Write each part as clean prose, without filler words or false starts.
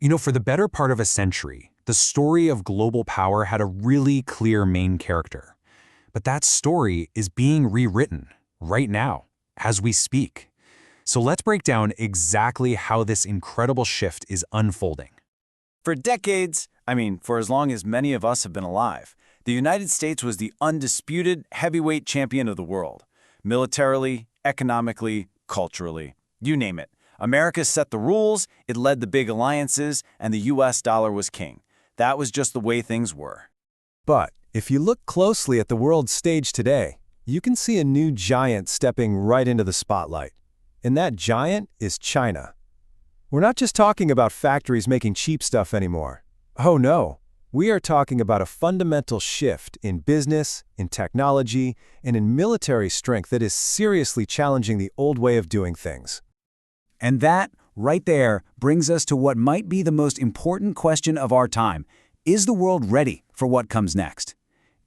For the better part of a century, the story of global power had a really clear main character. But that story is being rewritten right now, as we speak. So let's break down exactly how this incredible shift is unfolding. For decades, for as long as many of us have been alive, the United States was the undisputed heavyweight champion of the world. Militarily, economically, culturally, you name it. America set the rules, it led the big alliances, and the US dollar was king. That was just the way things were. But if you look closely at the world stage today, you can see a new giant stepping right into the spotlight. And that giant is China. We're not just talking about factories making cheap stuff anymore. Oh no, we are talking about a fundamental shift in business, in technology, and in military strength that is seriously challenging the old way of doing things. And that, right there, brings us to what might be the most important question of our time. Is the world ready for what comes next?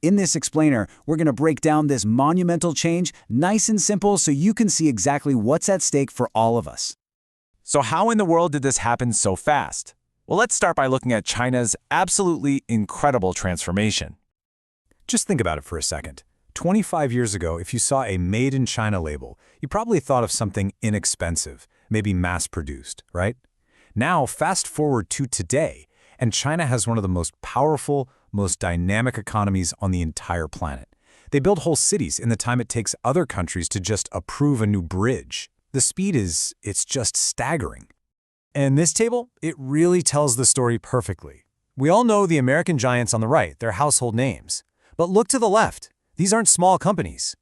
In this explainer, we're going to break down this monumental change nice and simple so you can see exactly what's at stake for all of us. So how in the world did this happen so fast? Well, let's start by looking at China's absolutely incredible transformation. Just think about it for a second. 25 years ago, if you saw a Made in China label, you probably thought of something inexpensive, maybe mass-produced, right? Now, fast forward to today, and China has one of the most powerful, most dynamic economies on the entire planet. They build whole cities in the time it takes other countries to just approve a new bridge. The speed it's just staggering. And this table, it really tells the story perfectly. We all know the American giants on the right, they're household names. But look to the left. These aren't small companies.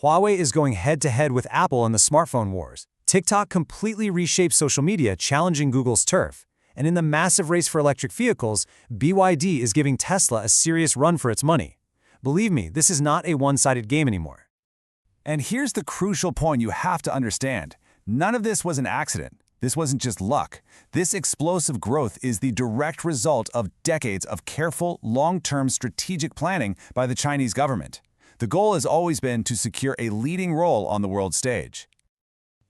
Huawei is going head-to-head with Apple in the smartphone wars. TikTok completely reshaped social media, challenging Google's turf. And in the massive race for electric vehicles, BYD is giving Tesla a serious run for its money. Believe me, this is not a one-sided game anymore. And here's the crucial point you have to understand. None of this was an accident. This wasn't just luck. This explosive growth is the direct result of decades of careful, long-term strategic planning by the Chinese government. The goal has always been to secure a leading role on the world stage.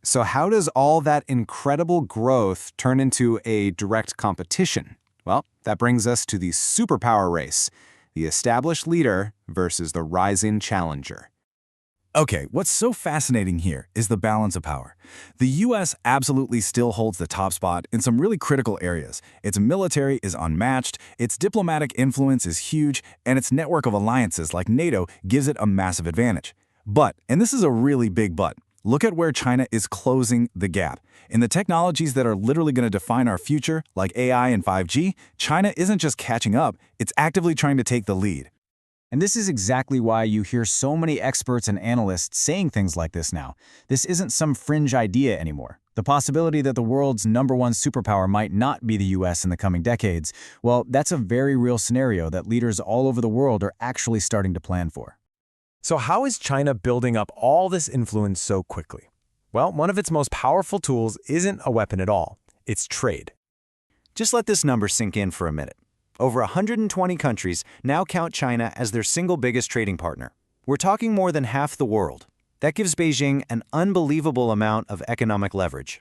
So how does all that incredible growth turn into a direct competition? Well, that brings us to the superpower race, the established leader versus the rising challenger. Okay, what's so fascinating here is the balance of power. The US absolutely still holds the top spot in some really critical areas. Its military is unmatched, its diplomatic influence is huge, and its network of alliances like NATO gives it a massive advantage. But, and this is a really big but, look at where China is closing the gap. In the technologies that are literally going to define our future, like AI and 5G, China isn't just catching up, it's actively trying to take the lead. And this is exactly why you hear so many experts and analysts saying things like this now. This isn't some fringe idea anymore. The possibility that the world's #1 superpower might not be the US in the coming decades, well, that's a very real scenario that leaders all over the world are actually starting to plan for. So how is China building up all this influence so quickly? Well, one of its most powerful tools isn't a weapon at all. It's trade. Just let this number sink in for a minute. Over 120 countries now count China as their single biggest trading partner. We're talking more than half the world. That gives Beijing an unbelievable amount of economic leverage.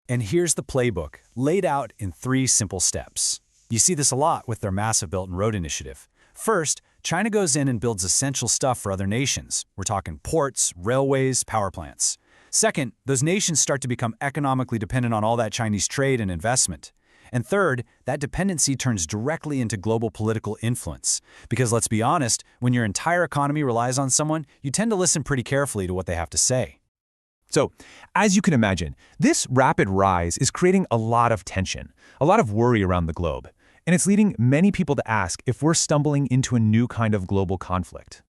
And here's the playbook, laid out in 3 simple steps. You see this a lot with their massive Belt and Road Initiative. First, China goes in and builds essential stuff for other nations. We're talking ports, railways, power plants. Second, those nations start to become economically dependent on all that Chinese trade and investment. And third, that dependency turns directly into global political influence. Because let's be honest, when your entire economy relies on someone, you tend to listen pretty carefully to what they have to say. So, as you can imagine, this rapid rise is creating a lot of tension, a lot of worry around the globe. And it's leading many people to ask if we're stumbling into a new kind of global conflict.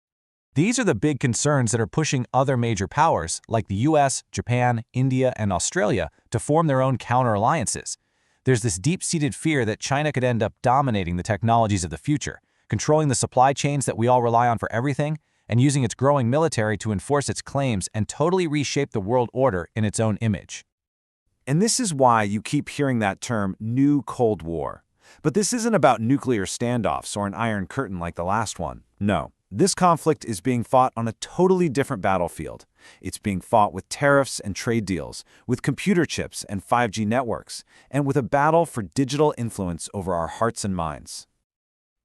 These are the big concerns that are pushing other major powers, like the US, Japan, India, and Australia, to form their own counter-alliances. There's this deep-seated fear that China could end up dominating the technologies of the future, controlling the supply chains that we all rely on for everything, and using its growing military to enforce its claims and totally reshape the world order in its own image. And this is why you keep hearing that term, New Cold War. But this isn't about nuclear standoffs or an Iron Curtain like the last one. No, This conflict is being fought on a totally different battlefield. It's being fought with tariffs and trade deals, with computer chips and 5G networks, and with a battle for digital influence over our hearts and minds.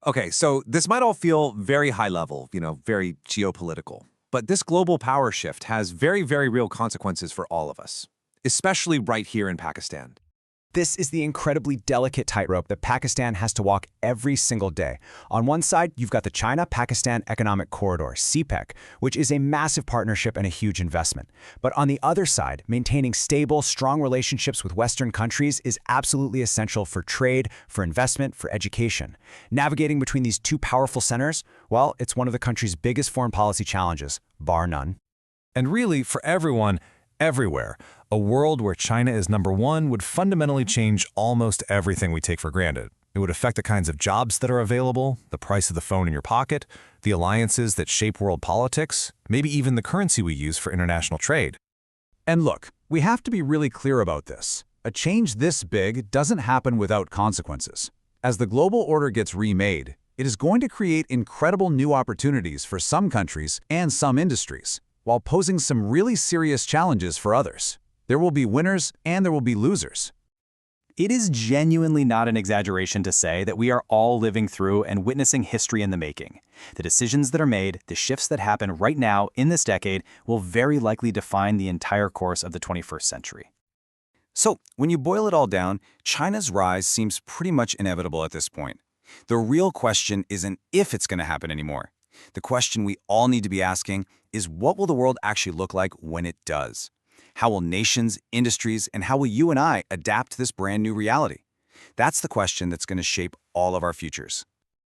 Okay, so this might all feel very high level, very geopolitical. But this global power shift has very, very real consequences for all of us, especially right here in Pakistan. This is the incredibly delicate tightrope that Pakistan has to walk every single day. On one side, you've got the China-Pakistan Economic Corridor, CPEC, which is a massive partnership and a huge investment. But on the other side, maintaining stable, strong relationships with Western countries is absolutely essential for trade, for investment, for education. Navigating between these two powerful centers, well, it's one of the country's biggest foreign policy challenges, bar none. And really, for everyone, everywhere, a world where China is number one would fundamentally change almost everything we take for granted. It would affect the kinds of jobs that are available, the price of the phone in your pocket, the alliances that shape world politics, maybe even the currency we use for international trade. And look, we have to be really clear about this. A change this big doesn't happen without consequences. As the global order gets remade, it is going to create incredible new opportunities for some countries and some industries, while posing some really serious challenges for others. There will be winners and there will be losers. It is genuinely not an exaggeration to say that we are all living through and witnessing history in the making. The decisions that are made, the shifts that happen right now in this decade will very likely define the entire course of the 21st century. So, when you boil it all down, China's rise seems pretty much inevitable at this point. The real question isn't if it's going to happen anymore. The question we all need to be asking is, what will the world actually look like when it does? How will nations, industries, and how will you and I adapt to this brand new reality? That's the question that's going to shape all of our futures.